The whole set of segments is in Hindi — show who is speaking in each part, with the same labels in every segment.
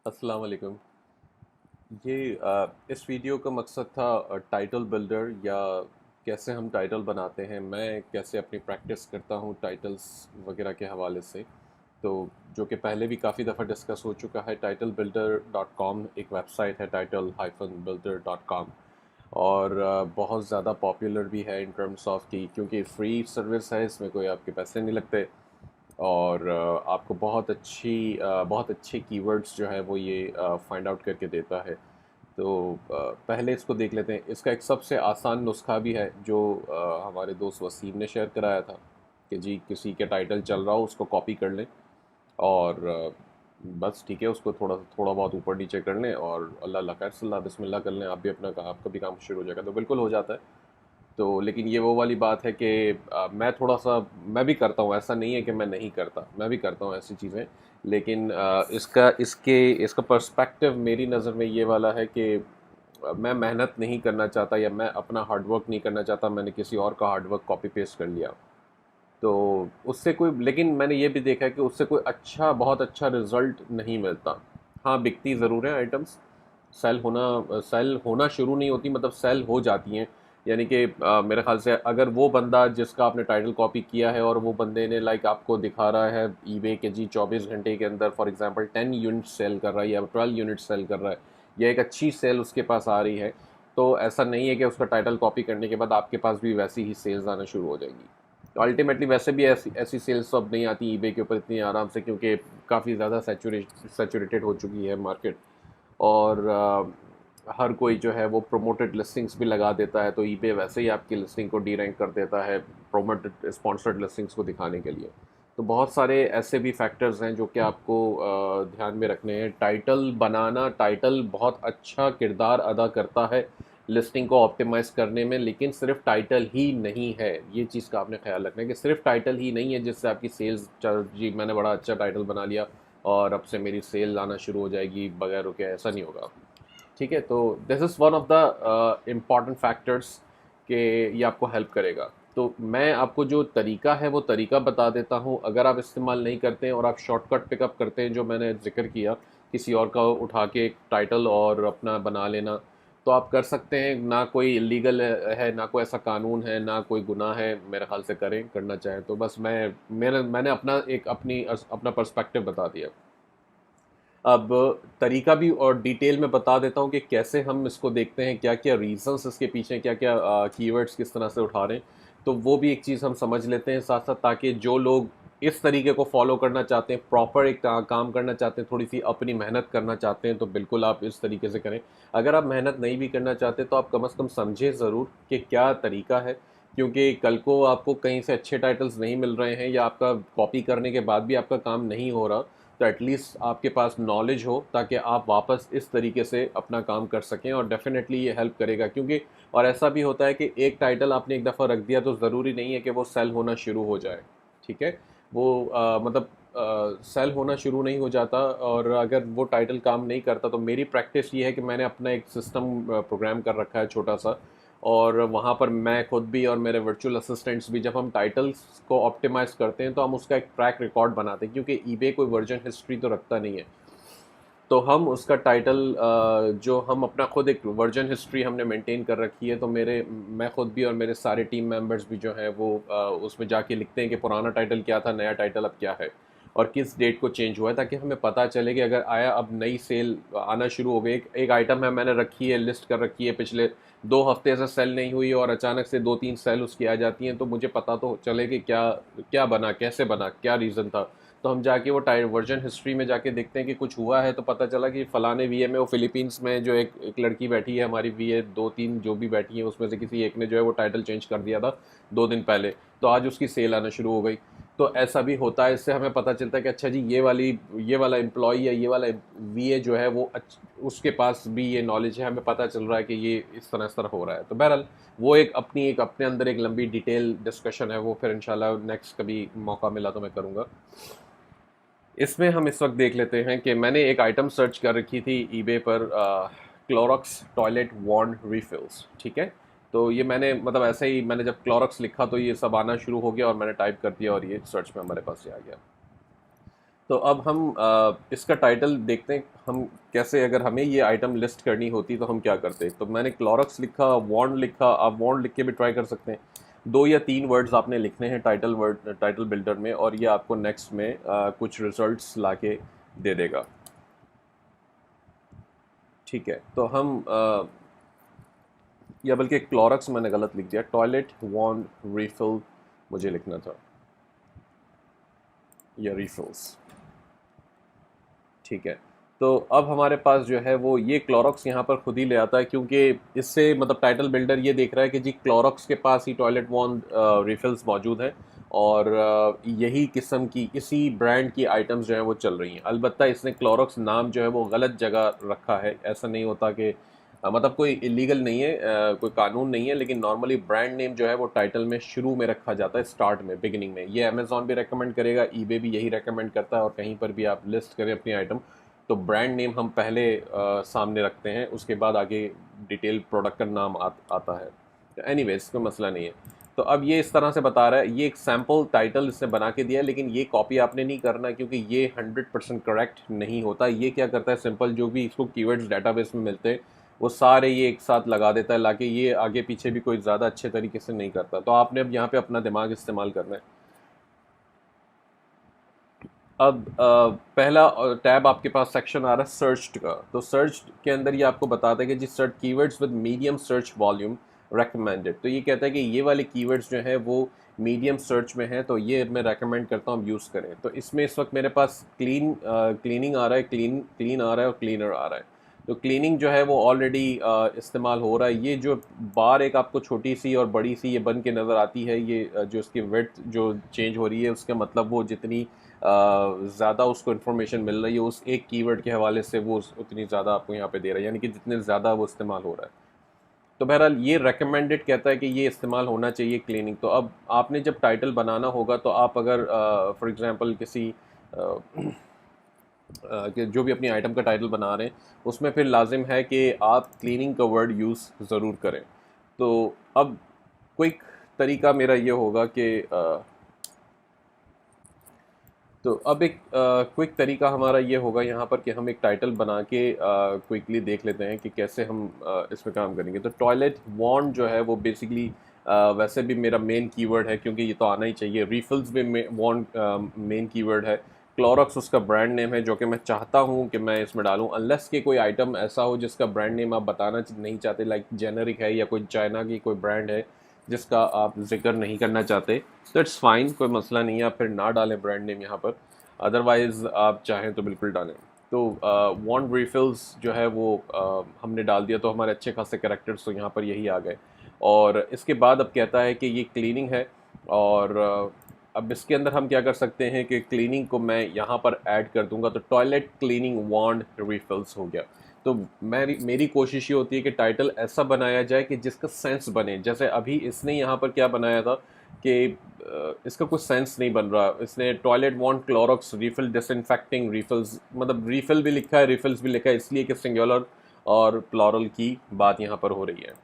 Speaker 1: अस्सलाम वालेकुम। इस वीडियो का मकसद था टाइटल बिल्डर या कैसे हम टाइटल बनाते हैं। मैं कैसे अपनी प्रैक्टिस करता हूँ टाइटल्स वगैरह के हवाले से। तो जो कि पहले भी काफ़ी दफ़ा डिस्कस हो चुका है। टाइटल बिल्डर डॉट कॉम एक वेबसाइट है, title hyphen builder dot com. और बहुत ज़्यादा पॉपुलर भी है इन टर्म्स ऑफ की, क्योंकि फ्री सर्विस है, इसमें कोई आपके पैसे नहीं लगते। और आपको बहुत अच्छे कीवर्ड्स जो है वो ये फाइंड आउट करके देता है। तो पहले इसको देख लेते हैं। इसका एक सबसे आसान नुस्खा भी है जो हमारे दोस्त वसीम ने शेयर कराया था कि जी किसी के टाइटल चल रहा हो उसको कॉपी कर लें और बस ठीक है, उसको थोड़ा थोड़ा बहुत ऊपर नीचे कर लें और अल्लाह ला खैर सल्ला बिस्मिल्लाह कर लें, आप भी अपना काम, आपका भी काम शुरू हो जाएगा। तो बिल्कुल हो जाता है। तो लेकिन ये वो वाली बात है कि मैं थोड़ा सा, मैं भी करता हूँ, ऐसा नहीं है कि मैं नहीं करता, मैं भी करता हूँ ऐसी चीज़ें। लेकिन इसका पर्सपेक्टिव मेरी नज़र में ये वाला है कि मैं मेहनत नहीं करना चाहता या मैं अपना हार्डवर्क नहीं करना चाहता। मैंने किसी और का हार्डवर्क कॉपी पेस्ट कर लिया तो उससे कोई, लेकिन मैंने ये भी देखा है कि उससे कोई बहुत अच्छा रिजल्ट नहीं मिलता। हाँ, बिकती ज़रूर है आइटम्स, सेल होना शुरू नहीं होती, मतलब सेल हो जाती हैं। यानी कि मेरे ख्याल से अगर वो बंदा जिसका आपने टाइटल कॉपी किया है और वो बंदे ने लाइक आपको दिखा रहा है ईबे के जी 24 घंटे के अंदर फॉर एग्जांपल 10 यूनिट सेल कर रहा है या 12 यूनिट सेल कर रहा है या एक अच्छी सेल उसके पास आ रही है, तो ऐसा नहीं है कि उसका टाइटल कॉपी करने के बाद आपके पास भी वैसी ही सेल्स आना शुरू हो जाएंगी। तो अल्टीमेटली वैसे भी ऐसी ऐसी सेल्स तो अब नहीं आती ईबे के ऊपर इतनी आराम से, क्योंकि काफ़ी ज़्यादा सैचुरेटेड हो चुकी है मार्केट। और हर कोई जो है वो प्रोमोटेड लिस्टिंग्स भी लगा देता है, तो ईबे वैसे ही आपकी लिस्टिंग को डी रैंक कर देता है प्रोमोटेड स्पॉन्सर्ड लिस्टिंग्स को दिखाने के लिए। तो बहुत सारे ऐसे भी फैक्टर्स हैं जो कि आपको ध्यान में रखने हैं। टाइटल बनाना, टाइटल बहुत अच्छा किरदार अदा करता है लिस्टिंग को ऑप्टिमाइज करने में, लेकिन सिर्फ टाइटल ही नहीं है। ये चीज़ का आपने ख्याल रखना है कि सिर्फ टाइटल ही नहीं है जिससे आपकी सेल्स चल, जी मैंने बड़ा अच्छा टाइटल बना लिया और अब से मेरी सेल आना शुरू हो जाएगी बगैर रुके, ऐसा नहीं होगा। ठीक है, तो this is one of the important factors कि ये आपको हेल्प करेगा। तो मैं आपको जो तरीका है वो तरीका बता देता हूँ। अगर आप इस्तेमाल नहीं करते हैं और आप शॉर्टकट पिकअप करते हैं जो मैंने जिक्र किया, किसी और का उठा के एक टाइटल और अपना बना लेना, तो आप कर सकते हैं। ना कोई इलीगल है, ना कोई ऐसा कानून है, ना कोई गुनाह है, मेरे ख्याल से करें, करना चाहें तो। बस मैंने अपना पर्सपेक्टिव बता दिया। अब तरीका भी और डिटेल में बता देता हूँ कि कैसे हम इसको देखते हैं, क्या क्या रीजंस इसके पीछे हैं, क्या क्या कीवर्ड्स किस तरह से उठा रहे हैं। तो वो भी एक चीज़ हम समझ लेते हैं साथ साथ, ताकि जो लोग इस तरीके को फॉलो करना चाहते हैं, प्रॉपर एक काम करना चाहते हैं, थोड़ी सी अपनी मेहनत करना चाहते हैं, तो बिल्कुल आप इस तरीके से करें। अगर आप मेहनत नहीं भी करना चाहते तो आप कम से कम समझें ज़रूर कि क्या तरीका है, क्योंकि कल को आपको कहीं से अच्छे टाइटल्स नहीं मिल रहे हैं या आपका कॉपी करने के बाद भी आपका काम नहीं हो रहा, तो एटलीस्ट आपके पास नॉलेज हो ताकि आप वापस इस तरीके से अपना काम कर सकें। और डेफिनेटली ये हेल्प करेगा, क्योंकि और ऐसा भी होता है कि एक टाइटल आपने एक दफ़ा रख दिया तो ज़रूरी नहीं है कि वो सेल होना शुरू हो जाए। ठीक है, वो मतलब सेल होना शुरू नहीं हो जाता। और अगर वो टाइटल काम नहीं करता तो मेरी प्रैक्टिस ये है कि मैंने अपना एक सिस्टम प्रोग्राम कर रखा है छोटा सा, और वहाँ पर मैं खुद भी और मेरे वर्चुअल असिस्टेंट्स भी, जब हम टाइटल्स को ऑप्टिमाइज़ करते हैं तो हम उसका एक ट्रैक रिकॉर्ड बनाते हैं, क्योंकि ईबे कोई वर्जन हिस्ट्री तो रखता नहीं है। तो हम उसका टाइटल जो हम अपना खुद एक वर्जन हिस्ट्री हमने मेंटेन कर रखी है, तो मैं खुद भी और मेरे सारे टीम मेंबर्स भी जो हैं वो उसमें जाके लिखते हैं कि पुराना टाइटल क्या था, नया टाइटल अब क्या है और किस डेट को चेंज हुआ है, ताकि हमें पता चले कि अगर आया अब नई सेल आना शुरू हो गई। एक आइटम है, मैंने रखी है, लिस्ट कर रखी है, पिछले 2 हफ्ते से सेल नहीं हुई और अचानक से 2-3 सेल उसकी आ जाती हैं, तो मुझे पता तो चले कि क्या क्या बना, कैसे बना, क्या रीज़न था। तो हम जाके वो वर्जन हिस्ट्री में जाके देखते हैं कि कुछ हुआ है, तो पता चला कि फलाने वीए में, वो फिलीपींस में जो एक लड़की बैठी है हमारी वीए, 2-3 जो भी बैठी हैं उसमें से किसी एक ने जो है वो टाइटल चेंज कर दिया था 2 दिन पहले, तो आज उसकी सेल आना शुरू हो गई। तो ऐसा भी होता है, इससे हमें पता चलता है कि अच्छा जी ये वाला एम्प्लॉय या ये वाला वीए जो है वो उसके पास भी ये नॉलेज है, हमें पता चल रहा है कि ये इस तरह हो रहा है। तो बहरहाल वो एक अपने अंदर एक लंबी डिटेल डिस्कशन है, वो फिर इंशाल्लाह नेक्स्ट कभी मौका मिला तो मैं करूँगा। इसमें हम इस वक्त देख लेते हैं कि मैंने एक आइटम सर्च कर रखी थी ईबे पर, क्लोरॉक्स टॉयलेट वॉन्ड रिफिल्स। ठीक है, तो ये मैंने मतलब ऐसे ही मैंने जब क्लोरॉक्स लिखा तो ये सब आना शुरू हो गया और मैंने टाइप कर दिया और ये सर्च में हमारे पास ये आ गया। तो अब हम इसका टाइटल देखते हैं हम कैसे, अगर हमें ये आइटम लिस्ट करनी होती तो हम क्या करते। तो मैंने क्लोरॉक्स लिखा, वॉन्ड लिखा, आप वॉन्ड लिख के भी ट्राई कर सकते हैं। 2 या 3 वर्ड्स आपने लिखने हैं टाइटल बिल्डर में, और ये आपको नेक्स्ट में कुछ रिजल्ट्स लाके दे देगा। ठीक है, तो हम या बल्कि क्लोरॉक्स मैंने गलत लिख दिया, टॉयलेट वॉन्ड रिफिल मुझे लिखना था, या रिफिल्स। ठीक है, तो अब हमारे पास जो है वो ये क्लोरॉक्स यहाँ पर खुद ही ले आता है, क्योंकि इससे मतलब टाइटल बिल्डर ये देख रहा है कि जी क्लोरॉक्स के पास ही टॉयलेट वॉन्ड रिफिल्स मौजूद हैं, और यही किस्म की इसी ब्रांड की आइटम्स जो है वो चल रही हैं। अलबत्ता इसने क्लोरॉक्स नाम जो है वो गलत जगह रखा है। ऐसा नहीं होता कि मतलब कोई इलीगल नहीं है, कोई कानून नहीं है, लेकिन नॉर्मली ब्रांड नेम जो है वो टाइटल में शुरू में रखा जाता है, स्टार्ट में, बिगिनिंग में। ये अमेजॉन भी रेकमेंड करेगा, ईबे भी यही रेकमेंड करता है, और कहीं पर भी आप लिस्ट करें अपनी आइटम तो ब्रांड नेम हम पहले सामने रखते हैं, उसके बाद आगे डिटेल प्रोडक्ट का नाम आता है। एनीवेज कोई मसला नहीं है। तो अब ये इस तरह से बता रहा है, ये एक सैम्पल टाइटल इसने बना के दिया है, लेकिन ये कॉपी आपने नहीं करना, क्योंकि ये 100% करेक्ट नहीं होता। ये क्या करता है, सिंपल जो भी इसको कीवर्ड्स डेटाबेस में मिलते हैं वो सारे ये एक साथ लगा देता है लाके, ये आगे पीछे भी कोई ज़्यादा अच्छे तरीके से नहीं करता। तो आपने अब यहाँ पे अपना दिमाग इस्तेमाल करना है। अब पहला टैब आपके पास सेक्शन आ रहा है सर्च का। तो सर्च के अंदर ये आपको बताता है कि जी search keywords with medium search volume recommended. तो ये कहता है कि ये वाले कीवर्ड्स जो हैं वो मीडियम सर्च में हैं, तो ये मैं रेकमेंड करता हूँ आप यूज़ करें। तो इसमें इस वक्त मेरे पास क्लीनिंग आ रहा है, क्लीन आ रहा है, और क्लीनर आ रहा है। तो क्लीनिंग जो है वो ऑलरेडी इस्तेमाल हो रहा है। ये जो बार एक आपको छोटी सी और बड़ी सी ये बन के नज़र आती है, ये जो इसकी विड्थ जो चेंज हो रही है, उसका मतलब वो जितनी ज़्यादा उसको इन्फॉर्मेशन मिल रही है उस एक कीवर्ड के हवाले से, वो उतनी ज़्यादा आपको यहाँ पे दे रहा है, यानी कि जितने ज़्यादा वो इस्तेमाल हो रहा है। तो बहरहाल ये रेकमेंडेड कहता है कि ये इस्तेमाल होना चाहिए क्लीनिंग। तो अब आपने जब टाइटल बनाना होगा तो आप अगर फॉर एग्जांपल किसी कि जो भी अपनी आइटम का टाइटल बना रहे हैं उसमें फिर लाजिम है कि आप क्लीनिंग का वर्ड यूज़ ज़रूर करें। तो अब क्विक तरीका मेरा ये होगा कि तो अब एक क्विक तरीका हमारा ये होगा यहाँ पर कि हम एक टाइटल बना के क्विकली देख लेते हैं कि कैसे हम इसमें काम करेंगे। तो टॉयलेट वॉन्ड जो है वो बेसिकली वैसे भी मेरा मेन कीवर्ड है, क्योंकि ये तो आना ही चाहिए। रिफिल्स भी वॉन्ड मेन कीवर्ड है। क्लोरॉक्स उसका ब्रांड नेम है जो कि मैं चाहता हूँ कि मैं इसमें डालूँ, अनलेस कि कोई आइटम ऐसा हो जिसका ब्रांड नेम आप बताना नहीं चाहते, लाइक जेनरिक है या कोई चाइना की कोई ब्रांड है जिसका आप जिक्र नहीं करना चाहते, तो इट्स फाइन, कोई मसला नहीं है, आप फिर ना डालें ब्रांड नेम यहाँ पर। अदरवाइज़ आप चाहें तो बिल्कुल डालें। तो वॉन्ड रिफिल्स जो है वो हमने डाल दिया, तो हमारे अच्छे खासे कैरेक्टर्स तो यहाँ पर यही आ गए। और इसके बाद अब कहता है कि ये क्लीनिंग है, और अब इसके अंदर हम क्या कर सकते हैं कि क्लीनिंग को मैं यहाँ पर ऐड कर दूंगा। तो टॉयलेट क्लीनिंग वॉन्ड रिफिल्स हो गया। तो मेरी कोशिश ये होती है कि टाइटल ऐसा बनाया जाए कि जिसका सेंस बने। जैसे अभी इसने यहाँ पर क्या बनाया था कि इसका कुछ सेंस नहीं बन रहा। इसने टॉयलेट वॉन्ड क्लोरॉक्स रिफिल डिसइंफेक्टिंग रिफिल्स, मतलब रिफिल भी लिखा है, रिफिल्स भी लिखा है, इसलिए कि सिंगुलर और प्लॉरल की बात यहाँ पर हो रही है।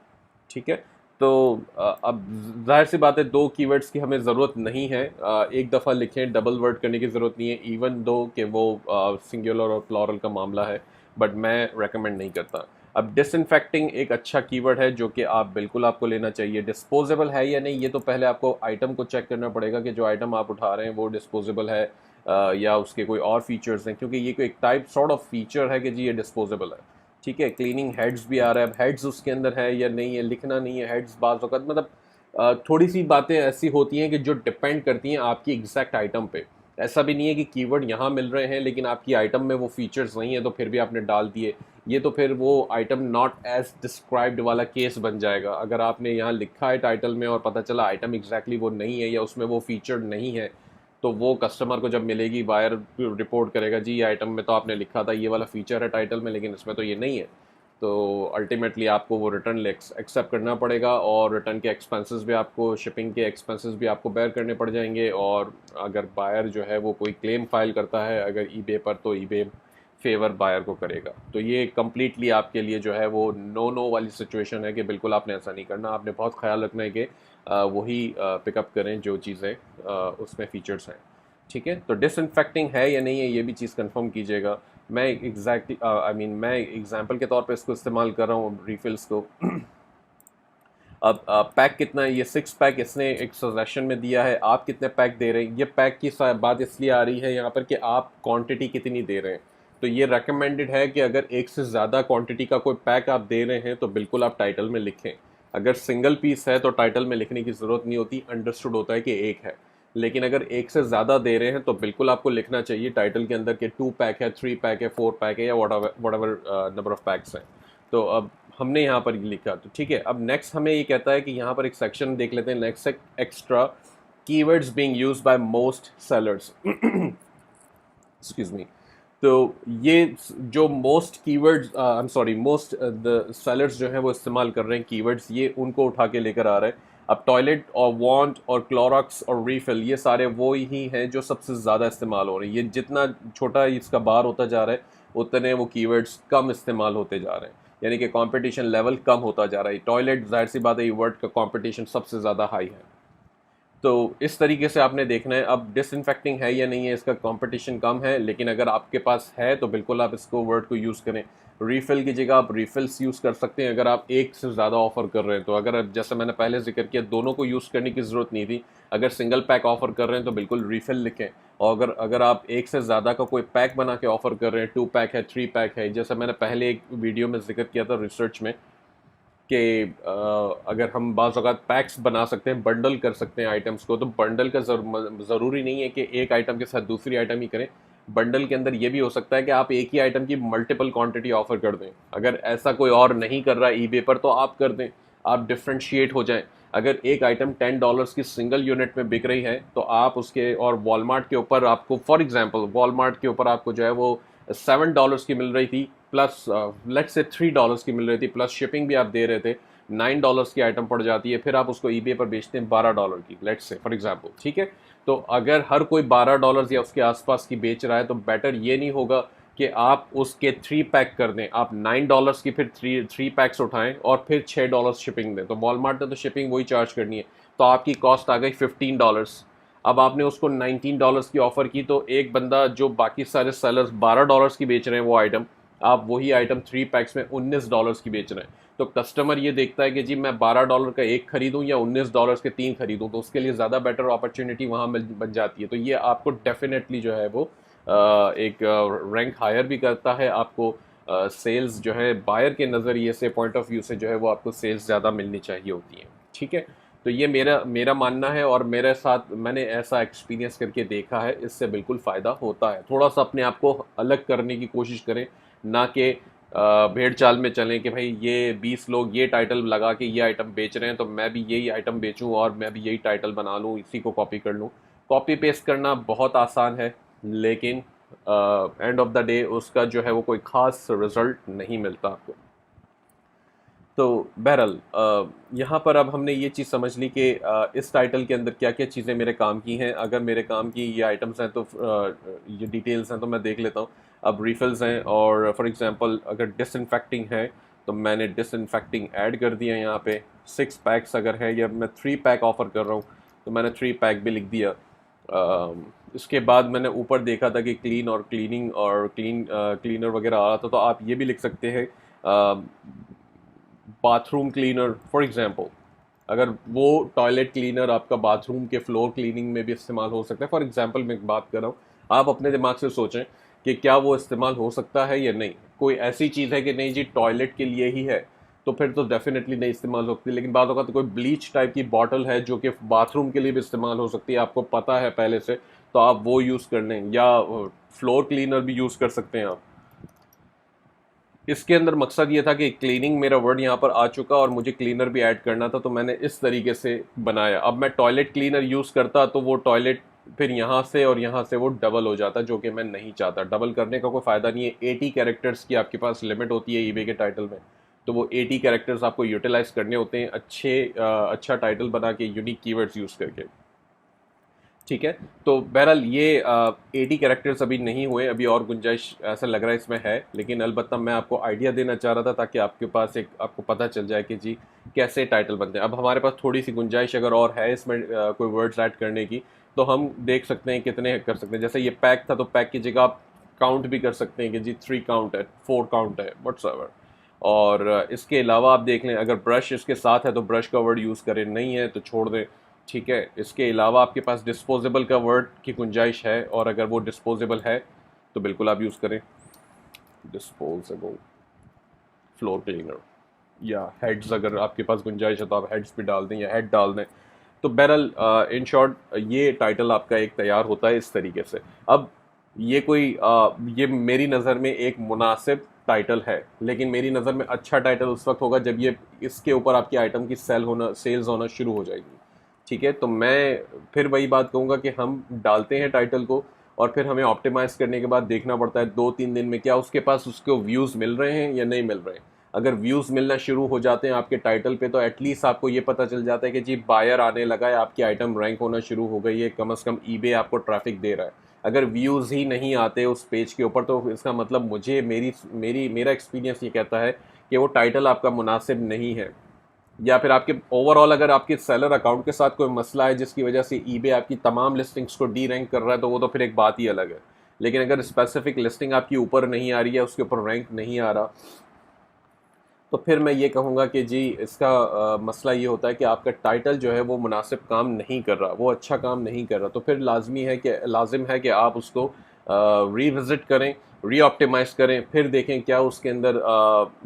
Speaker 1: ठीक है, तो अब जाहिर सी बात है 2 कीवर्ड्स की हमें ज़रूरत नहीं है। एक दफ़ा लिखें, डबल वर्ड करने की ज़रूरत नहीं है, इवन दो कि वो सिंगुलर और प्लॉरल का मामला है, बट मैं रेकमेंड नहीं करता। अब डिसइंफेक्टिंग एक अच्छा कीवर्ड है जो कि आप बिल्कुल आपको लेना चाहिए। डिस्पोजेबल है या नहीं, ये तो पहले आपको आइटम को चेक करना पड़ेगा कि जो आइटम आप उठा रहे हैं वो डिस्पोजेबल है या उसके कोई और फीचर्स हैं, क्योंकि ये कोई एक टाइप सॉर्ट ऑफ फीचर है कि जी ये डिस्पोजेबल है। ठीक है, क्लीनिंग हेड्स भी आ रहा है, अब हेड्स उसके अंदर है या नहीं है लिखना नहीं है। हेड्स बाज़ वक़्त मतलब थोड़ी सी बातें ऐसी होती हैं कि जो डिपेंड करती हैं आपकी एग्जैक्ट आइटम पे। ऐसा भी नहीं है कि कीवर्ड यहाँ मिल रहे हैं लेकिन आपकी आइटम में वो फीचर्स नहीं है तो फिर भी आपने डाल दिए। ये तो फिर वो आइटम नॉट एज डिस्क्राइब्ड वाला केस बन जाएगा। अगर आपने यहाँ लिखा है टाइटल में और पता चला आइटम एग्जैक्टली वो नहीं है या उसमें वो फीचर नहीं है, तो वो कस्टमर को जब मिलेगी, बायर रिपोर्ट करेगा जी ये आइटम में तो आपने लिखा था ये वाला फीचर है टाइटल में, लेकिन इसमें तो ये नहीं है। तो अल्टीमेटली आपको वो रिटर्न एक्सेप्ट करना पड़ेगा, और रिटर्न के एक्सपेंसेस भी आपको, शिपिंग के एक्सपेंसेस भी आपको बेयर करने पड़ जाएंगे। और अगर बायर जो है वो कोई क्लेम फाइल करता है अगर ईबे पर, तो ईबे फेवर बायर को करेगा। तो ये कम्प्लीटली आपके लिए जो है वो नो नो वाली सिचुएशन है कि बिल्कुल आपने ऐसा नहीं करना। आपने बहुत ख्याल रखना है कि वही पिकअप करें जो चीज़ें उसमें फ़ीचर्स हैं। ठीक है, तो डिसइंफेक्टिंग है या नहीं है ये भी चीज़ कंफर्म कीजिएगा। मैं एग्जैक्टली मैं एग्जांपल के तौर पे इसको इस्तेमाल कर रहा हूँ रिफिल्स को। अब पैक कितना है, ये 6 पैक इसने एक सजेशन में दिया है, आप कितने पैक दे रहे हैं, ये पैक की बात इसलिए आ रही है यहाँ पर कि आप क्वांटिटी कितनी दे रहे हैं। तो ये रेकमेंडेड है कि अगर एक से ज़्यादा क्वांटिटी का कोई पैक आप दे रहे हैं तो बिल्कुल आप टाइटल में लिखें। अगर सिंगल पीस है तो टाइटल में लिखने की ज़रूरत नहीं होती, अंडरस्टूड होता है कि एक है। लेकिन अगर एक से ज़्यादा दे रहे हैं तो बिल्कुल आपको लिखना चाहिए टाइटल के अंदर के 2 पैक है, 3 पैक है, 4 पैक है, या what ever number of PACS हैं। तो अब हमने यहाँ पर ये लिखा, तो ठीक है। अब नेक्स्ट हमें ये कहता है कि यहाँ पर एक सेक्शन देख लेते हैं, next extra keywords being used by most sellers. Excuse me. तो ये जो most keywords, I am sorry, most the sellers जो है वो इस्तेमाल कर रहे हैं कीवर्ड्स, ये उनको उठा के लेकर आ रहे हैं। अब टॉयलेट और वांट और क्लोरॉक्स और रीफिल, ये सारे वो ही हैं जो सबसे ज़्यादा इस्तेमाल हो रहे हैं। ये जितना छोटा इसका बार होता जा रहा है उतने वो कीवर्ड्स कम इस्तेमाल होते जा रहे हैं, यानी कि कंपटीशन लेवल कम होता जा रहा है। टॉयलेट जाहिर सी बात है, ये वर्ड का कंपटीशन सबसे ज़्यादा हाई है। तो इस तरीके से आपने देखना है। अब डिसइंफेक्टिंग है या नहीं है, इसका कंपटीशन कम है, लेकिन अगर आपके पास है तो बिल्कुल आप इसको वर्ड को यूज़ करें। रीफ़िल की जगह आप रिफ़िल्स यूज़ कर सकते हैं अगर आप एक से ज़्यादा ऑफ़र कर रहे हैं। तो अगर जैसे मैंने पहले जिक्र किया, दोनों को यूज़ करने की ज़रूरत नहीं थी। अगर सिंगल पैक ऑफ़र कर रहे हैं तो बिल्कुल रिफ़िल लिखें। और अगर अगर आप एक से ज़्यादा का कोई पैक बना के ऑफ़र कर रहे हैं, 2 पैक है, 3 पैक है, जैसे मैंने पहले एक वीडियो में जिक्र किया था रिसर्च में कि अगर हम बाज़ औक़ात पैक्स बना सकते हैं, बंडल कर सकते हैं आइटम्स को, तो बंडल का ज़रूरी नहीं है कि एक आइटम के साथ दूसरी आइटम ही करें। बंडल के अंदर ये भी हो सकता है कि आप एक ही आइटम की मल्टीपल क्वांटिटी ऑफर कर दें। अगर ऐसा कोई और नहीं कर रहा ईबे पर तो आप कर दें, आप डिफ्रेंशिएट हो जाएं। अगर एक आइटम $10 की सिंगल यूनिट में बिक रही है तो आप उसके, और वॉलमार्ट के ऊपर आपको, फॉर एग्जांपल वॉलमार्ट के ऊपर आपको जो है वो $7 की मिल रही थी, प्लस लेट्स से $3 की मिल रही थी, प्लस शिपिंग भी आप दे रहे थे, $9 की आइटम पड़ जाती है, फिर आप उसको ईबे पर बेचते हैं $12 की, लेट्स से फॉर एग्जांपल, ठीक है। तो अगर हर कोई $12 या उसके आसपास की बेच रहा है तो बेटर ये नहीं होगा कि आप उसके 3 पैक कर दें, आप $9 की फिर थ्री पैक्स उठाएं और फिर $6 शिपिंग दें। तो वॉलमार्ट ने तो शिपिंग वही चार्ज करनी है, तो आपकी कॉस्ट आ गई $15। अब आपने उसको $19 की ऑफ़र की, तो एक बंदा जो बाकी सारे सेलर्स $12 की बेच रहे हैं वो आइटम, आप वही आइटम 3 पैक्स में $19 की बेच रहे हैं। तो कस्टमर ये देखता है कि जी मैं $12 का एक खरीदूं या $19 के 3 खरीदूं, तो उसके लिए ज़्यादा बेटर अपॉर्चुनिटी वहाँ मिल बन जाती है। तो ये आपको डेफिनेटली जो है वो एक रैंक हायर भी करता है, आपको सेल्स जो है बायर के नज़रिए से, पॉइंट ऑफ व्यू से जो है वो आपको सेल्स ज़्यादा मिलनी चाहिए होती हैं, ठीक है। तो ये मेरा मेरा मानना है, और मेरे साथ मैंने ऐसा एक्सपीरियंस करके देखा है, इससे बिल्कुल फ़ायदा होता है। थोड़ा सा अपने आप को अलग करने की कोशिश करें, ना कि भेड़ चाल में चलें कि भाई ये 20 लोग ये टाइटल लगा के ये आइटम बेच रहे हैं तो मैं भी यही आइटम बेचूं और मैं भी यही टाइटल बना लूं, इसी को कॉपी कर लूं। कॉपी पेस्ट करना बहुत आसान है, लेकिन एंड ऑफ द डे उसका जो है वो कोई ख़ास रिजल्ट नहीं मिलता आपको। तो बहरहाल यहाँ पर अब हमने ये चीज़ समझ ली कि इस टाइटल के अंदर क्या क्या चीज़ें मेरे काम की हैं। अगर मेरे काम की ये आइटम्स हैं तो ये डिटेल्स हैं तो मैं देख लेता हूँ। अब रिफिल्स हैं, और फॉर एग्जांपल अगर डिसइंफेक्टिंग है तो मैंने डिसइंफेक्टिंग ऐड कर दिया यहाँ पे। 6 पैक्स अगर है, या मैं 3 पैक ऑफ़र कर रहा हूँ तो मैंने 3 पैक भी लिख दिया। इसके बाद मैंने ऊपर देखा था कि क्लीन और क्लीनिंग और क्लीनर वगैरह आ रहा था, तो आप ये भी लिख सकते हैं बाथरूम क्लीनर फॉर एग्जांपल। अगर वो टॉयलेट क्लीनर आपका बाथरूम के फ्लोर क्लीनिंग में भी इस्तेमाल हो सकता है, फॉर एग्जांपल मैं एक बात कर रहा हूँ, आप अपने दिमाग से सोचें कि क्या वो इस्तेमाल हो सकता है या नहीं। कोई ऐसी चीज़ है कि नहीं जी टॉयलेट के लिए ही है, तो फिर तो डेफिनेटली नहीं इस्तेमाल हो सकती। लेकिन बात होगा तो कोई ब्लीच टाइप की बॉटल है जो कि बाथरूम के लिए भी इस्तेमाल हो सकती है, आपको पता है पहले से, तो आप वो यूज़ कर लें, या फ्लोर क्लीनर भी यूज़ कर सकते हैं आप। इसके अंदर मकसद ये था कि क्लीनिंग मेरा वर्ड यहाँ पर आ चुका और मुझे क्लीनर भी ऐड करना था, तो मैंने इस तरीके से बनाया। अब मैं टॉयलेट क्लीनर यूज़ करता तो वो टॉयलेट फिर यहाँ से और यहाँ से वो डबल हो जाता, जो कि मैं नहीं चाहता। डबल करने का कोई फ़ायदा नहीं है। 80 कैरेक्टर्स की आपके पास लिमिट होती है ईबे के टाइटल में, तो वो 80 कैरेक्टर्स आपको यूटिलाइज करने होते हैं अच्छा टाइटल बना के, यूनिक कीवर्ड्स यूज़ करके। ठीक है। तो बहरहाल ये 80 कैरेक्टर्स अभी नहीं हुए, अभी और गुंजाइश ऐसा लग रहा है इसमें है, लेकिन अलबत्ता मैं आपको आइडिया देना चाह रहा था ताकि आपके पास एक आपको पता चल जाए कि जी कैसे टाइटल बनते हैं। अब हमारे पास थोड़ी सी गुंजाइश अगर और है इसमें कोई वर्ड्स ऐड करने की, तो हम देख सकते हैं कितने कर सकते हैं। जैसे ये पैक था, तो पैक की जगह आप काउंट भी कर सकते हैं कि जी 3 काउंट है, 4 काउंट है, व्हाट्सएवर। और इसके अलावा आप देख लें, अगर ब्रश इसके साथ है तो ब्रश का वर्ड यूज़ करें, नहीं है तो छोड़ दें। ठीक है। इसके अलावा आपके पास डिस्पोजेबल का वर्ड की गुंजाइश है, और अगर वो डिस्पोजेबल है तो बिल्कुल आप यूज़ करें। डिस्पोजेबल फ्लोर क्लीनर, या हेड्स अगर आपके पास गुंजाइश है तो आप हेड्स भी डाल दें या हेड डाल दें। तो बहरहाल इन शॉर्ट ये टाइटल आपका एक तैयार होता है इस तरीके से। अब ये कोई ये मेरी नज़र में एक मुनासिब टाइटल है, लेकिन मेरी नज़र में अच्छा टाइटल उस वक्त होगा जब ये इसके ऊपर आपकी आइटम की सेल्स होना शुरू हो जाएगी। ठीक है। तो मैं फिर वही बात कहूँगा कि हम डालते हैं टाइटल को, और फिर हमें ऑप्टिमाइज करने के बाद देखना पड़ता है 2-3 दिन में क्या उसके पास उसको व्यूज़ मिल रहे हैं या नहीं मिल रहे हैं। अगर व्यूज़ मिलना शुरू हो जाते हैं आपके टाइटल पे, तो एटलीस्ट आपको ये पता चल जाता है कि जी बायर आने लगा है, आपकी आइटम रैंक होना शुरू हो गई है, कम से कम ईबे आपको ट्रैफिक दे रहा है। अगर व्यूज़ ही नहीं आते उस पेज के ऊपर, तो इसका मतलब मुझे मेरी मेरी मेरा एक्सपीरियंस ये कहता है कि वो टाइटल आपका मुनासिब नहीं है। या फिर आपके ओवरऑल अगर आपके सेलर अकाउंट के साथ कोई मसला है जिसकी वजह से ईबे आपकी तमाम लिस्टिंग्स को डी रैंक कर रहा है, तो वो तो फिर एक बात ही अलग है। लेकिन अगर स्पेसिफिक लिस्टिंग आपकी ऊपर नहीं आ रही है, उसके ऊपर रैंक नहीं आ रहा, तो फिर मैं ये कहूँगा कि जी इसका मसला ये होता है कि आपका टाइटल जो है वो मुनासिब काम नहीं कर रहा, वो अच्छा काम नहीं कर रहा। तो फिर लाजिम है कि आप उसको रीविज़िट करें, रीऑप्टिमाइज़ करें, फिर देखें क्या उसके अंदर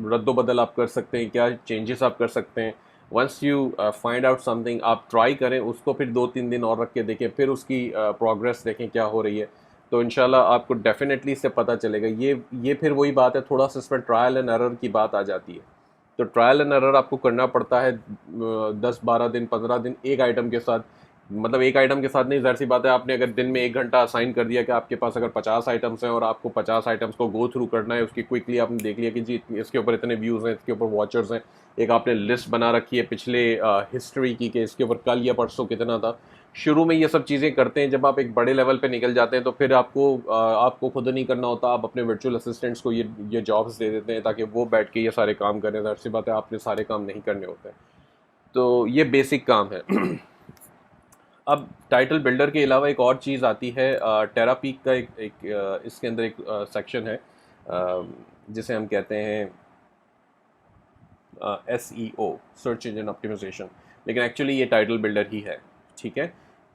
Speaker 1: रद्दो-बदल आप कर सकते हैं, क्या चेंजेस आप कर सकते हैं। Once you find out something, आप ट्राई करें उसको, फिर 2-3 दिन और रख के देखें, फिर उसकी प्रोग्रेस देखें क्या हो रही है। तो इंशाल्लाह आपको डेफिनेटली इससे पता चलेगा। ये फिर वही बात है, थोड़ा सा इसमें ट्रायल एंड एरर की बात आ जाती है। तो ट्रायल एंड एरर आपको करना पड़ता है 10-12 दिन 15 दिन एक आइटम के साथ। मतलब एक आइटम के साथ नहीं, ज़ाहिर सी बात है, आपने अगर दिन में 1 घंटा असाइन कर दिया कि आपके पास अगर 50 आइटम्स हैं और आपको 50 आइटम्स को गो थ्रू करना है, उसकी क्विकली आपने देख लिया कि जी इसके ऊपर इतने व्यूज़ हैं, इसके ऊपर वॉचर्स हैं, एक आपने लिस्ट बना रखी है पिछले हिस्ट्री की कि इसके ऊपर कल या परसों कितना था। शुरू में ये सब चीज़ें करते हैं, जब आप एक बड़े लेवल पे निकल जाते हैं तो फिर आपको खुद नहीं करना होता, आप अपने वर्चुअल असिस्टेंट्स को ये जॉब्स दे देते हैं ताकि वो बैठ के ये सारे काम करें। ज़ाहिर सी बात है आपने सारे काम नहीं करने होते हैं। तो ये बेसिक काम है। अब टाइटल बिल्डर के अलावा एक और चीज़ आती है, टेरापीक का इसके अंदर एक सेक्शन है जिसे हम कहते हैं SEO, सर्च इंजन ऑप्टिमाइजेशन, लेकिन एक्चुअली ये टाइटल बिल्डर ही है। ठीक है।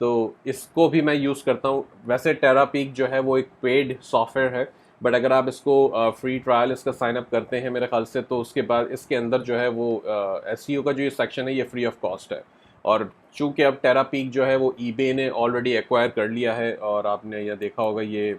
Speaker 1: तो इसको भी मैं यूज़ करता हूँ। वैसे टेरापीक जो है वो एक पेड सॉफ्टवेयर है, बट अगर आप इसको फ्री ट्रायल इसका साइन अप करते हैं मेरे ख्याल से, तो उसके बाद इसके अंदर जो है वो SEO का जो ये सेक्शन है ये फ्री ऑफ कॉस्ट है। और चूंकि अब टेरापीक जो है वो ईबे ने ऑलरेडी एक्वायर कर लिया है, और आपने यह देखा होगा ये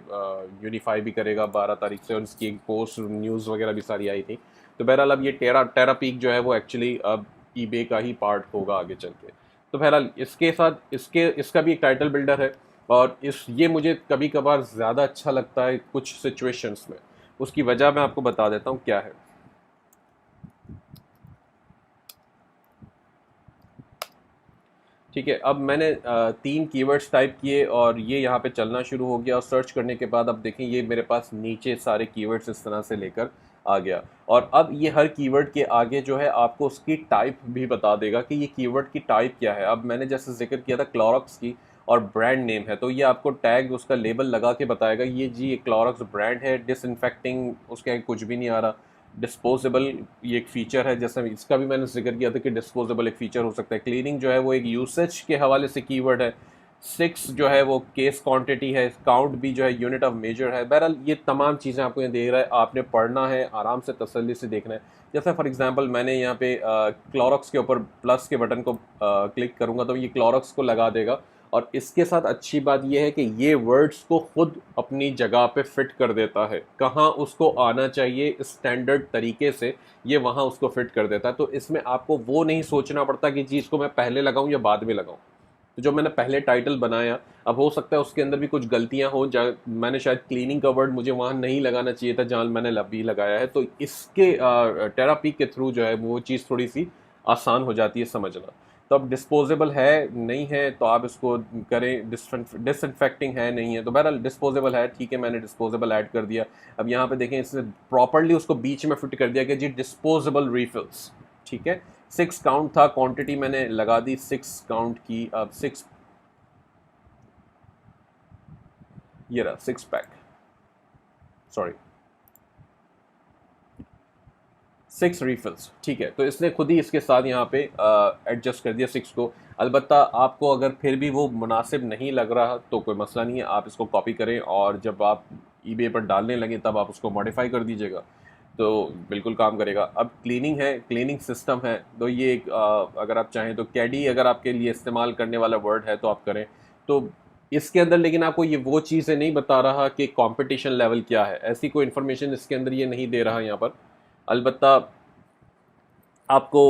Speaker 1: यूनिफाई भी करेगा 12 तारीख से, और इसकी एक पोस्ट न्यूज़ वगैरह भी सारी आई थी। तो बहरहाल अब ये टेरापीक जो है वो एक्चुअली अब ईबे का ही पार्ट होगा आगे चल के। तो बहरहाल इसके साथ इसका भी एक टाइटल बिल्डर है, और ये मुझे कभी कभार ज़्यादा अच्छा लगता है कुछ सिचुएशंस में। उसकी वजह मैं आपको बता देता हूँ क्या है। ठीक है। अब मैंने 3 कीवर्ड्स टाइप किए और ये यहाँ पे चलना शुरू हो गया, और सर्च करने के बाद अब देखें ये मेरे पास नीचे सारे कीवर्ड्स इस तरह से लेकर आ गया। और अब ये हर कीवर्ड के आगे जो है आपको उसकी टाइप भी बता देगा कि ये कीवर्ड की टाइप क्या है। अब मैंने जैसे जिक्र किया था क्लॉरक्स की, और ब्रांड नेम है, तो ये आपको टैग उसका लेबल लगा के बताएगा ये जी ये क्लॉरक्स ब्रांड है। डिसइंफेक्टिंग उसके आगे कुछ भी नहीं आ रहा। डिस्पोजेबल ये एक फ़ीचर है, जैसे इसका भी मैंने जिक्र किया था कि डिस्पोजेबल एक फ़ीचर हो सकता है। क्लीनिंग जो है वो एक यूसेज के हवाले से कीवर्ड है। 6 जो है वो केस क्वांटिटी है। काउंट भी जो है यूनिट ऑफ मेजर है। बहरहाल ये तमाम चीज़ें आपको यहाँ दे रहा है, आपने पढ़ना है, आराम से तसल्ली से देखना है। जैसे फॉर एग्जांपल मैंने यहाँ पे क्लॉरक्स के ऊपर प्लस के बटन को क्लिक करूँगा तो ये क्लॉरक्स को लगा देगा। और इसके साथ अच्छी बात यह है कि ये वर्ड्स को खुद अपनी जगह पे फिट कर देता है, कहाँ उसको आना चाहिए स्टैंडर्ड तरीके से ये वहाँ उसको फिट कर देता है। तो इसमें आपको वो नहीं सोचना पड़ता कि जी इसको मैं पहले लगाऊं या बाद में लगाऊं। तो जो मैंने पहले टाइटल बनाया, अब हो सकता है उसके अंदर भी कुछ गलतियां हो, मैंने शायद क्लीनिंग का वर्ड मुझे वहाँ नहीं लगाना चाहिए था जहाँ मैंने अभी लगाया है। तो इसके टेरापी के थ्रू जो है वो चीज़ थोड़ी सी आसान हो जाती है समझना। तो अब डिस्पोजेबल है नहीं है तो आप इसको करें, डिसइंफेक्टिंग है नहीं है, तो बहरहाल डिस्पोजेबल है, ठीक है, मैंने डिस्पोजेबल ऐड कर दिया। अब यहाँ पे देखें इसने प्रॉपरली उसको बीच में फिट कर दिया कि जी डिस्पोजेबल रिफिल्स, ठीक है। 6 काउंट था, क्वांटिटी मैंने लगा दी 6 काउंट की। अब 6, ये रहा 6 पैक, सॉरी 6 रिफिल्स, ठीक है। तो इसने खुद ही इसके साथ यहाँ पे एडजस्ट कर दिया 6 को। अलबत्ता आपको अगर फिर भी वो मुनासिब नहीं लग रहा तो कोई मसला नहीं है, आप इसको कॉपी करें और जब आप ईबे पर डालने लगे तब आप उसको मॉडिफाई कर दीजिएगा, तो बिल्कुल काम करेगा। अब क्लीनिंग है, क्लीनिंग सिस्टम है, तो ये एक अगर आप चाहें तो कैडी अगर आपके लिए इस्तेमाल करने वाला वर्ड है तो आप करें। तो इसके अंदर लेकिन आपको ये वो चीज़ें नहीं बता रहा कि कंपटीशन लेवल क्या है, ऐसी कोई इन्फॉर्मेशन इसके अंदर ये नहीं दे रहा यहाँ पर। अलबत्ता आपको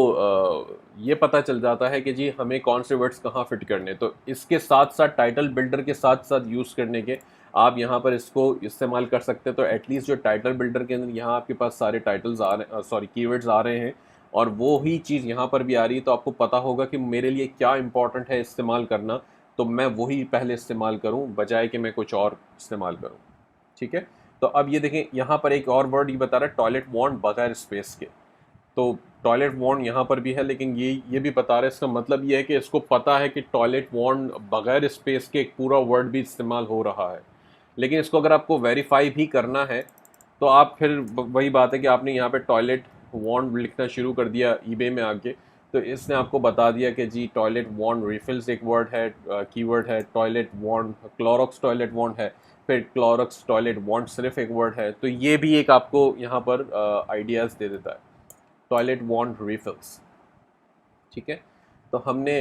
Speaker 1: ये पता चल जाता है कि जी हमें कौन से वर्ड्स कहाँ फिट करने, तो इसके साथ साथ टाइटल बिल्डर के साथ साथ यूज़ करने के आप यहाँ पर इसको इस्तेमाल कर सकते हैं। तो एटलीस्ट जो टाइटल बिल्डर के अंदर यहाँ आपके पास सारे टाइटल्स आ रहे, सॉरी कीवर्ड्स आ रहे हैं, और वो ही चीज़ यहाँ पर भी आ रही है, तो आपको पता होगा कि मेरे लिए क्या इंपॉर्टेंट है इस्तेमाल करना, तो मैं वही पहले इस्तेमाल करूँ बजाय कि मैं कुछ और इस्तेमाल करूँ, ठीक है। तो अब ये देखें यहाँ पर एक और वर्ड ये बता रहा है टॉयलेट वॉन्ट बगैर स्पेस के। तो टॉयलेट वॉन्ट यहाँ पर भी है, लेकिन ये भी बता रहे हैं, इसका मतलब ये है कि इसको पता है कि टॉयलेट वॉन्ट बगैर स्पेस के एक पूरा वर्ड भी इस्तेमाल हो रहा है। लेकिन इसको अगर आपको वेरीफाई भी करना है तो आप फिर वही बात है कि आपने यहाँ पे टॉयलेट वॉन्ट लिखना शुरू कर दिया ईबे में आके, तो इसने आपको बता दिया कि जी टॉयलेट वॉन्ट रिफिल्स एक वर्ड है, कीवर्ड है, toilet want Clorox toilet want है, फिर क्लोरोक्स टॉयलेट वॉन्ट सिर्फ एक वर्ड है। तो ये भी एक आपको यहाँ पर आइडियाज़ दे देता है, टॉयलेट वॉन्ट रिफिल्स, ठीक है। तो हमने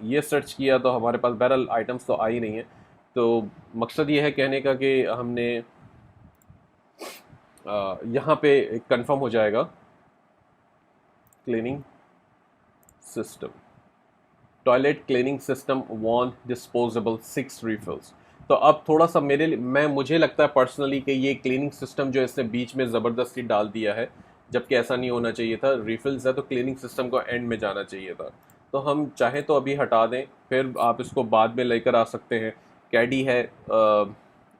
Speaker 1: ये सर्च किया तो हमारे पास बहरहाल आइटम्स तो आ ही नहीं है। तो मकसद ये है कहने का कि हमने यहाँ पे कंफर्म हो जाएगा cleaning system, toilet cleaning system want disposable 6 refills. तो अब थोड़ा सा मुझे लगता है पर्सनली कि ये क्लीनिंग सिस्टम जो इसने बीच में ज़बरदस्ती डाल दिया है, जबकि ऐसा नहीं होना चाहिए था। रिफिल्स है तो क्लीनिंग सिस्टम को एंड में जाना चाहिए था। तो हम चाहें तो अभी हटा दें, फिर आप इसको बाद में लेकर आ सकते हैं। कैडी है,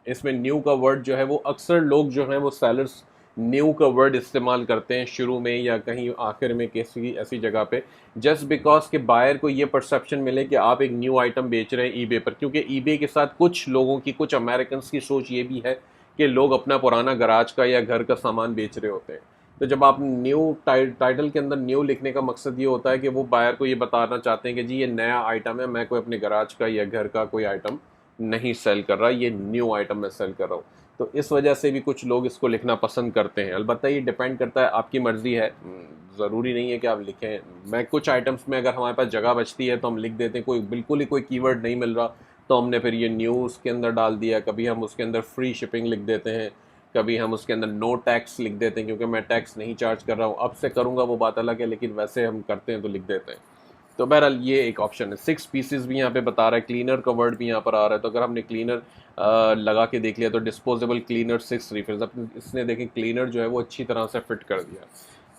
Speaker 1: इसमें न्यू का वर्ड जो है वो अक्सर लोग जो हैं वो सेलर्स न्यू का वर्ड इस्तेमाल करते हैं शुरू में या कहीं आखिर में किसी ऐसी जगह पे, जस्ट बिकॉज के बायर को ये परसेप्शन मिले कि आप एक न्यू आइटम बेच रहे हैं ईबे पर। क्योंकि ईबे के साथ कुछ लोगों की, कुछ अमेरिकन की सोच ये भी है कि लोग अपना पुराना गराज का या घर का सामान बेच रहे होते हैं। तो जब आप न्यू टाइटल के अंदर न्यू लिखने का मकसद ये होता है कि वो बायर को ये बताना चाहते हैं कि जी ये नया आइटम है, मैं कोई अपने गराज का या घर का कोई आइटम नहीं सेल कर रहा, ये न्यू आइटम मैं सेल कर रहा हूँ। तो इस वजह से भी कुछ लोग इसको लिखना पसंद करते हैं। अलबत्ता ये डिपेंड करता है, आपकी मर्ज़ी है, ज़रूरी नहीं है कि आप लिखें। मैं कुछ आइटम्स में अगर हमारे पास जगह बचती है तो हम लिख देते हैं, कोई बिल्कुल ही कोई कीवर्ड नहीं मिल रहा तो हमने फिर ये न्यू उसके अंदर डाल दिया। कभी हम उसके अंदर फ्री शिपिंग लिख देते हैं, कभी हम उसके अंदर नो टैक्स लिख देते हैं, क्योंकि मैं टैक्स नहीं चार्ज कर रहा हूँ, अब से करूँगा वो बात अलग है, लेकिन वैसे हम करते हैं तो लिख देते हैं। तो बहरहाल ये एक ऑप्शन है। 6 पीसेस भी यहाँ पे बता रहा है, क्लीनर का वर्ड भी यहाँ पर आ रहा है। तो अगर हमने क्लीनर लगा के देख लिया तो डिस्पोजेबल क्लीनर 6 रिफिल्स, अब इसने देखें क्लीनर जो है वो अच्छी तरह से फिट कर दिया।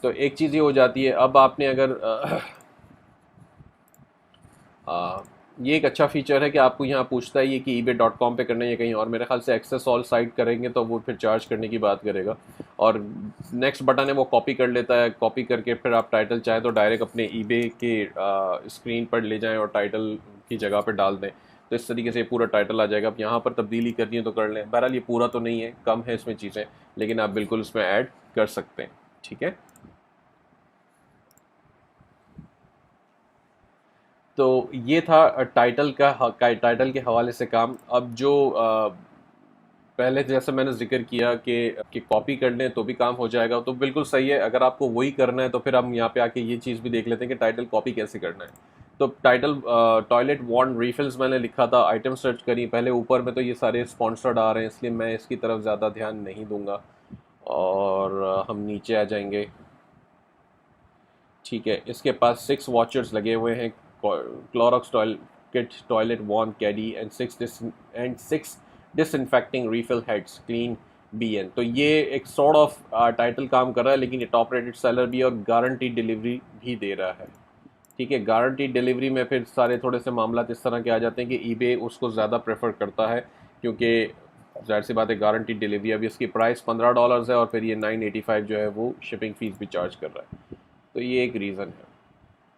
Speaker 1: तो एक चीज़ ये हो जाती है। अब आपने अगर ये एक अच्छा फीचर है कि आपको यहाँ पूछता है ये कि ebay.com पे करना है या कहीं और। मेरे ख्याल से एक्सेस ऑल साइट करेंगे तो वो फिर चार्ज करने की बात करेगा। और नेक्स्ट बटन है वो कॉपी कर लेता है, कॉपी करके फिर आप टाइटल चाहे तो डायरेक्ट अपने ईबे के स्क्रीन पर ले जाएं और टाइटल की जगह पर डाल दें, तो इस तरीके से पूरा टाइटल आ जाएगा। अब यहाँ पर तब्दीली करनी है तो कर लें। बहरहाल ये पूरा तो नहीं है, कम है इसमें चीज़ें, लेकिन आप बिल्कुल इसमें ऐड कर सकते हैं, ठीक है। तो ये था टाइटल के हवाले से काम। अब जो पहले जैसे मैंने जिक्र किया कि कॉपी कर लें तो भी काम हो जाएगा, तो बिल्कुल सही है। अगर आपको वही करना है तो फिर हम यहाँ पे आके ये चीज़ भी देख लेते हैं कि टाइटल कॉपी कैसे करना है। तो टाइटल टॉयलेट वॉन्ट रिफिल्स मैंने लिखा था, आइटम सर्च करी पहले, ऊपर में तो ये सारे स्पॉन्सर्ड आ रहे हैं इसलिए मैं इसकी तरफ ज़्यादा ध्यान नहीं दूंगा। और हम नीचे आ जाएंगे, ठीक है। इसके पास 6 वॉचर्स लगे हुए हैं, Clorox toilet wand caddy and 6 disinfecting refill heads clean BN। तो ये एक सॉर्ट ऑफ टाइटल काम कर रहा है, लेकिन ये टॉप रेटेड सेलर भी है और गारंटी डिलीवरी भी दे रहा है, ठीक है। गारंटी डिलीवरी में फिर सारे थोड़े से मामला इस तरह के आ जाते हैं कि ईबे उसको ज़्यादा प्रेफर करता है, क्योंकि जाहिर सी बात है गारंटी डिलीवरी, अभी इसकी प्राइस $15 है और फिर ये 985 जो है वो शिपिंग फ़ीस भी चार्ज कर रहा है। तो ये एक रीज़न है।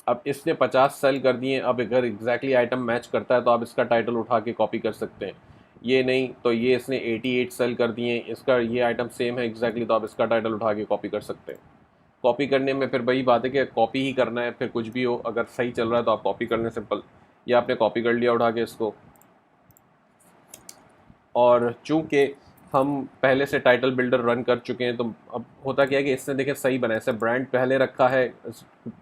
Speaker 1: अब इसने 50 सेल कर दिए, अब अगर एग्जैक्टली आइटम मैच करता है तो आप इसका टाइटल उठा के कॉपी कर सकते हैं। ये नहीं तो ये इसने 88 सेल कर दिए, इसका ये आइटम सेम है एग्जैक्टली, तो आप इसका टाइटल उठा के कॉपी कर सकते हैं। कॉपी करने में फिर वही बात है कि कॉपी ही करना है, फिर कुछ भी हो अगर सही चल रहा है तो आप कॉपी करने सिंपल, ये आपने कॉपी कर लिया उठा के इसको। और चूंकि हम पहले से टाइटल बिल्डर रन कर चुके हैं तो अब होता क्या है कि इसने देखे सही बना है, इसने ब्रांड पहले रखा है,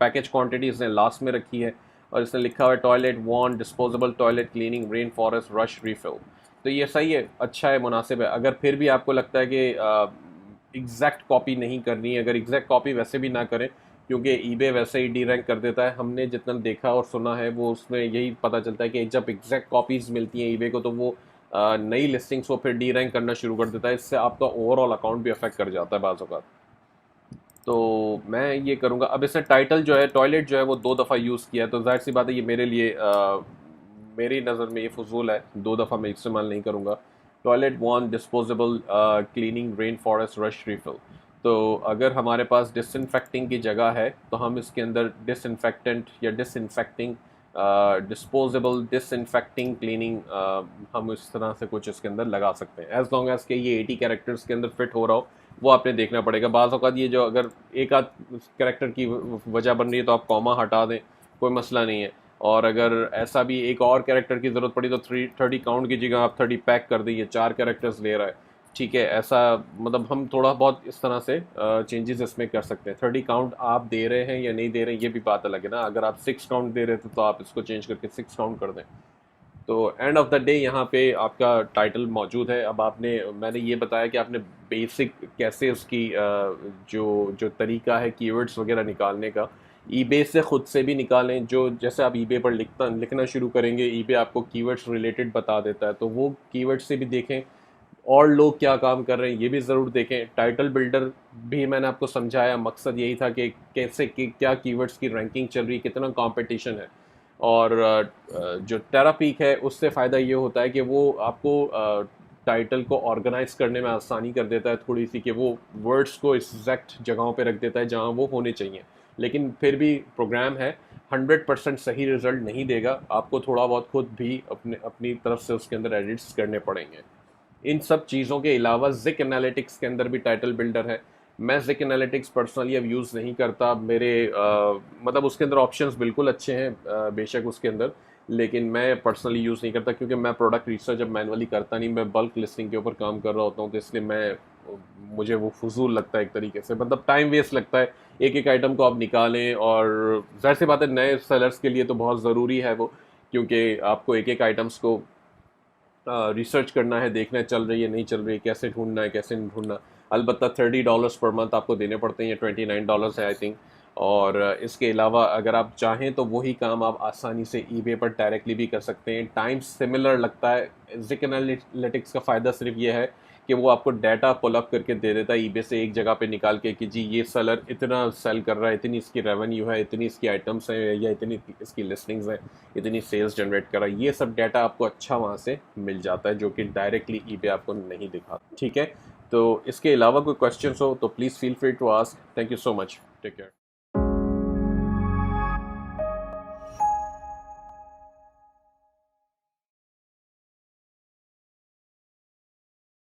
Speaker 1: पैकेज क्वांटिटी इसने लास्ट में रखी है और इसने लिखा हुआ है toilet wand disposable toilet cleaning rain forest rush refill. तो ये सही है, अच्छा है, मुनासिब है। अगर फिर भी आपको लगता है कि एग्जैक्ट कॉपी नहीं करनी है, अगर एग्जैक्ट कॉपी वैसे भी ना करें क्योंकि ईबे वैसे ही डी रैंक कर देता है, हमने जितना देखा और सुना है वो उसमें यही पता चलता है कि जब एग्जैक्ट कॉपीज़ मिलती हैं ईबे को तो वो नई लिस्टिंग्स को फिर डी रैंक करना शुरू कर देता है, इससे आपका ओवरऑल अकाउंट भी अफेक्ट कर जाता है बाज़ औक़ात। तो मैं ये करूँगा, अब इसने टाइटल जो है टॉयलेट जो है वो 2 दफ़ा यूज़ किया है, तो ज़ाहिर सी बात है ये मेरे लिए मेरी नज़र में ये फजूल है, 2 दफ़ा मैं इस्तेमाल नहीं करूँगा। Toilet one disposable cleaning rain forest rush refill. तो अगर हमारे पास डिसइंफेक्टिंग की जगह है तो हम इसके अंदर डिसइंफेक्टेंट या डिसइंफेक्टिंग डिस्पोजेबल डिसइंफेक्टिंग क्लीनिंग हम इस तरह से कुछ इसके अंदर लगा सकते हैं, एज लॉन्ग एज के ये 80 कैरेक्टर्स के अंदर फिट हो रहा हो, वो आपने देखना पड़ेगा। बाज़ औक़ात ये जो अगर एक आध कैरेक्टर की वजह बन रही है तो आप कॉमा हटा दें, कोई मसला नहीं है। और अगर ऐसा भी एक और कैरेक्टर की ज़रूरत पड़ी तो 30 काउंट की जगह आप 30 पैक कर दें, ये 4 कैरेक्टर्स ले रहा है, ठीक है। ऐसा मतलब हम थोड़ा बहुत इस तरह से चेंजेस इसमें कर सकते हैं। 30 काउंट आप दे रहे हैं या नहीं दे रहे हैं ये भी बात अलग है ना, अगर आप 6 काउंट दे रहे थे तो आप इसको चेंज करके 6 काउंट कर दें। तो एंड ऑफ द डे यहाँ पे आपका टाइटल मौजूद है। अब आपने, मैंने ये बताया कि आपने बेसिक कैसे उसकी जो जो तरीका है कीवर्ड्स वगैरह निकालने का, ईबे से ख़ुद से भी निकालें। जो जैसे आप ईबे पर लिखना शुरू करेंगे ईबे आपको कीवर्ड्स रिलेटेड बता देता है, तो वो कीवर्ड्स से भी देखें और लोग क्या काम कर रहे हैं ये भी ज़रूर देखें। टाइटल बिल्डर भी मैंने आपको समझाया, मकसद यही था कि कैसे क्या कीवर्ड्स की रैंकिंग चल रही है, कितना कंपटीशन है। और जो टेरापीक है उससे फ़ायदा ये होता है कि वो आपको टाइटल को ऑर्गेनाइज करने में आसानी कर देता है थोड़ी सी, कि वो वर्ड्स को एग्जैक्ट जगहों पे रख देता है जहाँ वो होने चाहिए। लेकिन फिर भी प्रोग्राम है, 100% सही रिज़ल्ट नहीं देगा, आपको थोड़ा बहुत खुद भी अपनी तरफ से उसके अंदर एडिट्स करने पड़ेंगे। इन सब चीज़ों के अलावा ज़िक एनालिटिक्स के अंदर भी टाइटल बिल्डर है। मैं ज़िक एनालिटिक्स पर्सनली अब यूज़ नहीं करता, मेरे मतलब उसके अंदर ऑप्शंस बिल्कुल अच्छे हैं बेशक उसके अंदर, लेकिन मैं पर्सनली यूज़ नहीं करता क्योंकि मैं प्रोडक्ट रिसर्च अब मैनुअली करता नहीं, मैं बल्क लिस्टिंग के ऊपर काम कर रहा होता हूँ, तो इसलिए मुझे वो फजूल लगता है एक तरीके से, मतलब टाइम वेस्ट लगता है। एक एक आइटम को आप निकालें, और ज़ाहिर सी बात है नए सेलर्स के लिए तो बहुत ज़रूरी है वो, क्योंकि आपको एक एक आइटम्स को रिसर्च करना है, देखना है चल रही है नहीं चल रही है, कैसे ढूंढना है कैसे नहीं ढूंढना। अलबत्ता $30 पर मंथ आपको देने पड़ते हैं, या $29 है आई थिंक। और इसके अलावा अगर आप चाहें तो वही काम आप आसानी से ईबे पर डायरेक्टली भी कर सकते हैं, टाइम सिमिलर लगता है। ज़िक एनालिटिक्स का फ़ायदा सिर्फ ये है कि वो आपको डाटा पुल अप करके दे देता है ईबे से एक जगह पे निकाल के कि जी ये सेलर इतना सेल कर रहा है, इतनी इसकी रेवेन्यू है, इतनी इसकी आइटम्स हैं, या इतनी इसकी लिस्टिंग्स हैं, इतनी सेल्स जनरेट कर रहा है। ये सब डाटा आपको अच्छा वहाँ से मिल जाता है जो कि डायरेक्टली ईबे आपको नहीं दिखाता, ठीक है। तो इसके अलावा कोई क्वेश्चन हो तो please feel free to ask. Thank you so much, take care.